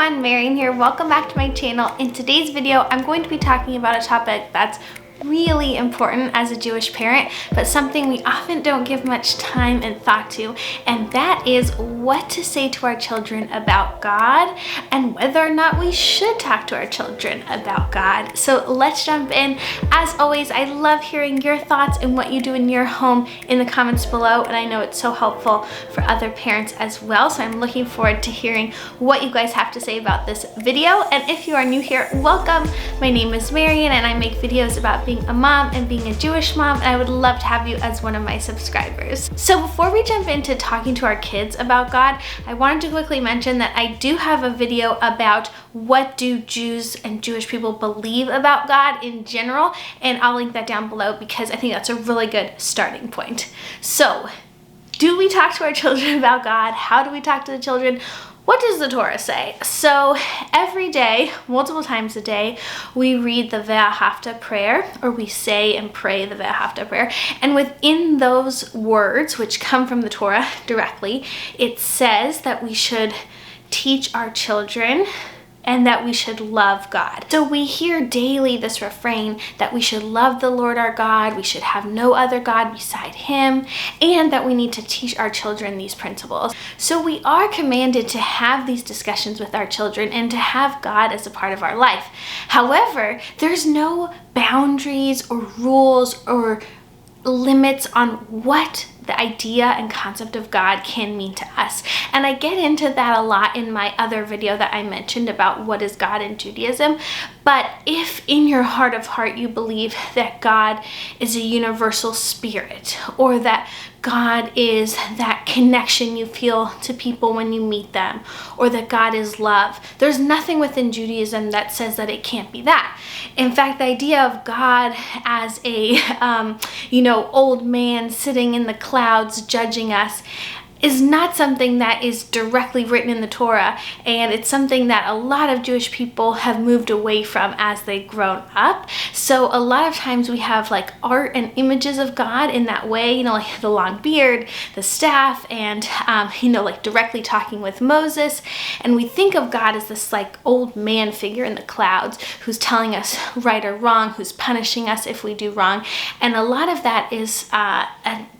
everyone, Marian here. Welcome back to my channel. In today's video, I'm going to be talking about a topic that's really important as a Jewish parent, but something we often don't give much time and thought to, and that is what to say to our children about God and whether or not we should talk to our children about God. So let's jump in. As always, I love hearing your thoughts and what you do in your home in the comments below, and I know it's so helpful for other parents as well, so I'm looking forward to hearing what you guys have to say about this video. And if you are new here, welcome. My name is Marian and I make videos about being a mom and being a Jewish mom, and I would love to have you as one of my subscribers. So before we jump into talking to our kids about God, I wanted to quickly mention that I do have a video about what do Jews and Jewish people believe about God in general, and I'll link that down below because I think that's a really good starting point. So, do we talk to our children about God? How do we talk to the children? What does the Torah say? So every day, multiple times a day, we read the Ve'ahavta prayer, or we say and pray the Ve'ahavta prayer. And within those words, which come from the Torah directly, it says that we should teach our children and that we should love God. So we hear daily this refrain that we should love the Lord our God, we should have no other God beside him, and that we need to teach our children these principles. So we are commanded to have these discussions with our children and to have God as a part of our life. However, there's no boundaries or rules or limits on what the idea and concept of God can mean to us. And I get into that a lot in my other video that I mentioned about what is God in Judaism. But if in your heart of heart you believe that God is a universal spirit, or that God is that connection you feel to people when you meet them, or that God is love, there's nothing within Judaism that says that it can't be that. In fact, the idea of God as a, old man sitting in the clouds judging us is not something that is directly written in the Torah, and it's something that a lot of Jewish people have moved away from as they've grown up. So a lot of times we have like art and images of God in that way, like the long beard, the staff, and like directly talking with Moses. And we think of God as this like old man figure in the clouds who's telling us right or wrong, who's punishing us if we do wrong. And a lot of that is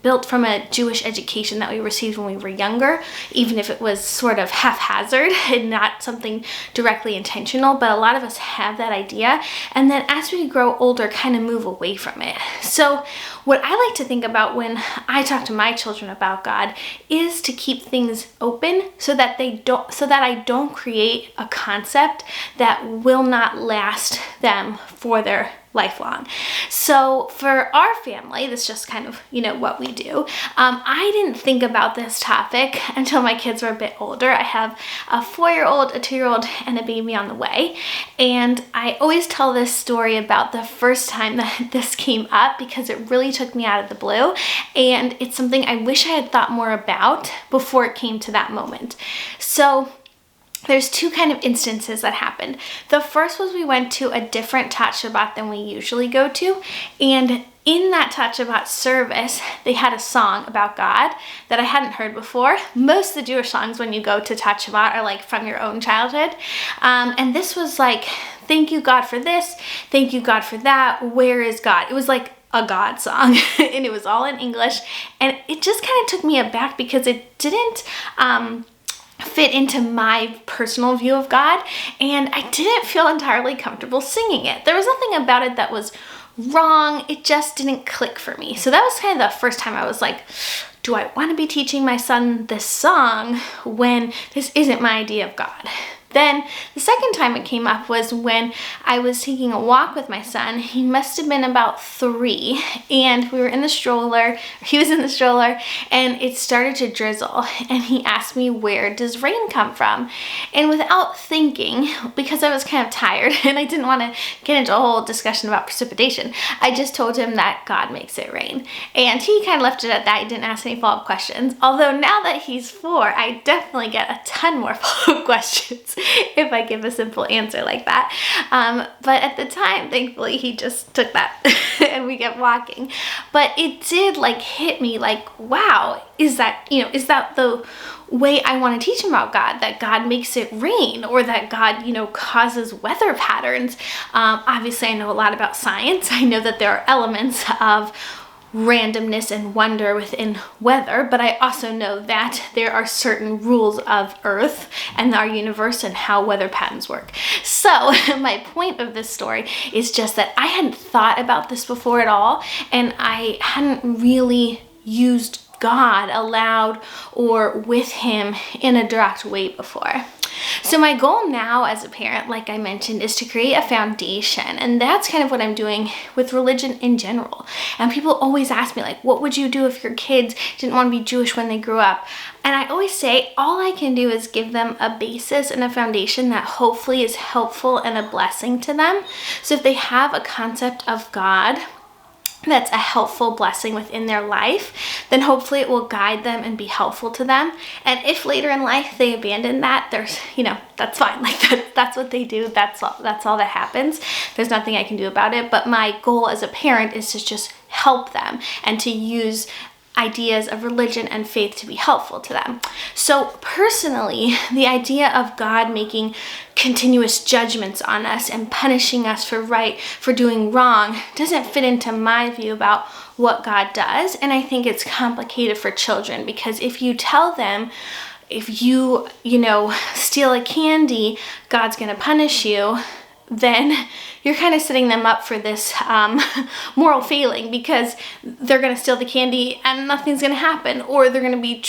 built from a Jewish education that we received when we were younger, even if it was sort of haphazard and not something directly intentional. But a lot of us have that idea, and then as we grow older, kind of move away from it. So what I like to think about when I talk to my children about God is to keep things open so that I don't create a concept that will not last them for their lifelong. So for our family, that's just kind of, what we do. I didn't think about this topic until my kids were a bit older. I have a 4-year-old, a 2-year-old, and a baby on the way. And I always tell this story about the first time that this came up because it really took me out of the blue. And it's something I wish I had thought more about before it came to that moment. So there's two kind of instances that happened. The first was we went to a different Tat Shabbat than we usually go to, and in that Tat Shabbat service, they had a song about God that I hadn't heard before. Most of the Jewish songs when you go to Tat Shabbat are like from your own childhood, and this was like, thank you God for this, thank you God for that, where is God? It was like a God song, and it was all in English, and it just kind of took me aback because it didn't fit into my personal view of God, and I didn't feel entirely comfortable singing it. There was nothing about it that was wrong, it just didn't click for me. So that was kind of the first time I was like, do I want to be teaching my son this song when this isn't my idea of God? Then the second time it came up was when I was taking a walk with my son. He must have been about 3, and we were in the stroller, he was in the stroller, and it started to drizzle, and he asked me, where does rain come from? And without thinking, because I was kind of tired and I didn't want to get into a whole discussion about precipitation, I just told him that God makes it rain. And he kind of left it at that. He didn't ask any follow-up questions. Although now that he's 4, I definitely get a ton more follow-up questions. if I give a simple answer like that. But at the time, thankfully, he just took that and we kept walking. But it did like hit me like, wow, is that the way I want to teach him about God, that God makes it rain, or that God, causes weather patterns. Obviously, I know a lot about science. I know that there are elements of randomness and wonder within weather, but I also know that there are certain rules of Earth and our universe and how weather patterns work. So my point of this story is just that I hadn't thought about this before at all, and I hadn't really used God aloud or with him in a direct way before. So my goal now as a parent, like I mentioned, is to create a foundation. And that's kind of what I'm doing with religion in general. And people always ask me, like, what would you do if your kids didn't want to be Jewish when they grew up? And I always say, all I can do is give them a basis and a foundation that hopefully is helpful and a blessing to them. So if they have a concept of God that's a helpful blessing within their life, then hopefully it will guide them and be helpful to them. And if later in life they abandon that, there's, that's fine. Like that's what they do. That's all that happens. There's nothing I can do about it. But my goal as a parent is to just help them and to use ideas of religion and faith to be helpful to them. So personally, the idea of God making continuous judgments on us and punishing us for doing wrong doesn't fit into my view about what God does. And I think it's complicated for children, because if you tell them, if you steal a candy, God's gonna punish you, then you're kind of setting them up for this moral failing, because they're going to steal the candy and nothing's going to happen, or they're going to be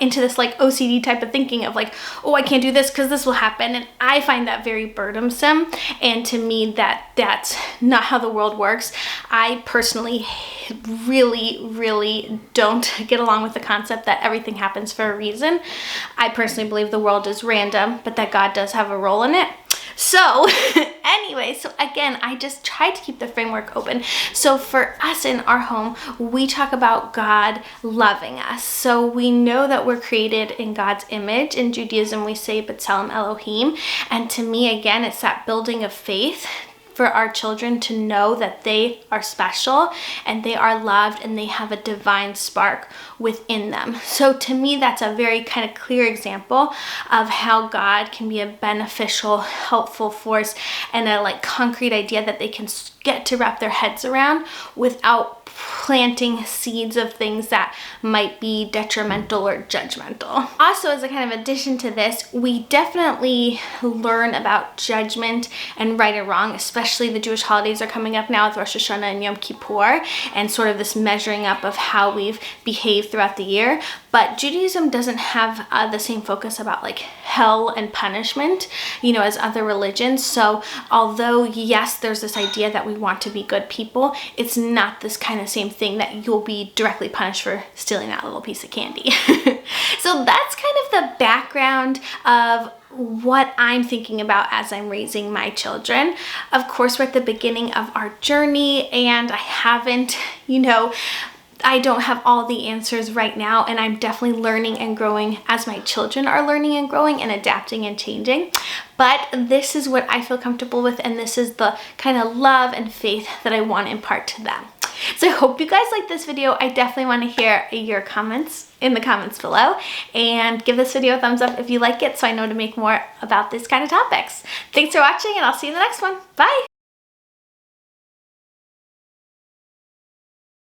into this like OCD type of thinking of like, oh, I can't do this because this will happen. And I find that very burdensome, and to me that's not how the world works. I personally really don't get along with the concept that everything happens for a reason. I personally believe the world is random, but that God does have a role in it. So anyway, so again, I just try to keep the framework open. So for us in our home, we talk about God loving us. So we know that we're created in God's image. In Judaism, we say B'Tselem Elohim. And to me, again, it's that building of faith for our children to know that they are special and they are loved and they have a divine spark within them. So to me, that's a very kind of clear example of how God can be a beneficial, helpful force and a like concrete idea that they can get to wrap their heads around without planting seeds of things that might be detrimental or judgmental. Also, as a kind of addition to this, we definitely learn about judgment and right and wrong, especially the Jewish holidays are coming up now with Rosh Hashanah and Yom Kippur, and sort of this measuring up of how we've behaved throughout the year. But Judaism doesn't have the same focus about like hell and punishment, as other religions. So although, yes, there's this idea that we want to be good people, it's not this kind of same thing that you'll be directly punished for stealing that little piece of candy. So that's kind of the background of what I'm thinking about as I'm raising my children. Of course, we're at the beginning of our journey, and I don't have all the answers right now, and I'm definitely learning and growing as my children are learning and growing and adapting and changing. But this is what I feel comfortable with, and this is the kind of love and faith that I want to impart to them. So I hope you guys like this video. I definitely want to hear your comments in the comments below, and give this video a thumbs up if you like it so I know to make more about this kind of topics. Thanks for watching, and I'll see you in the next one. Bye!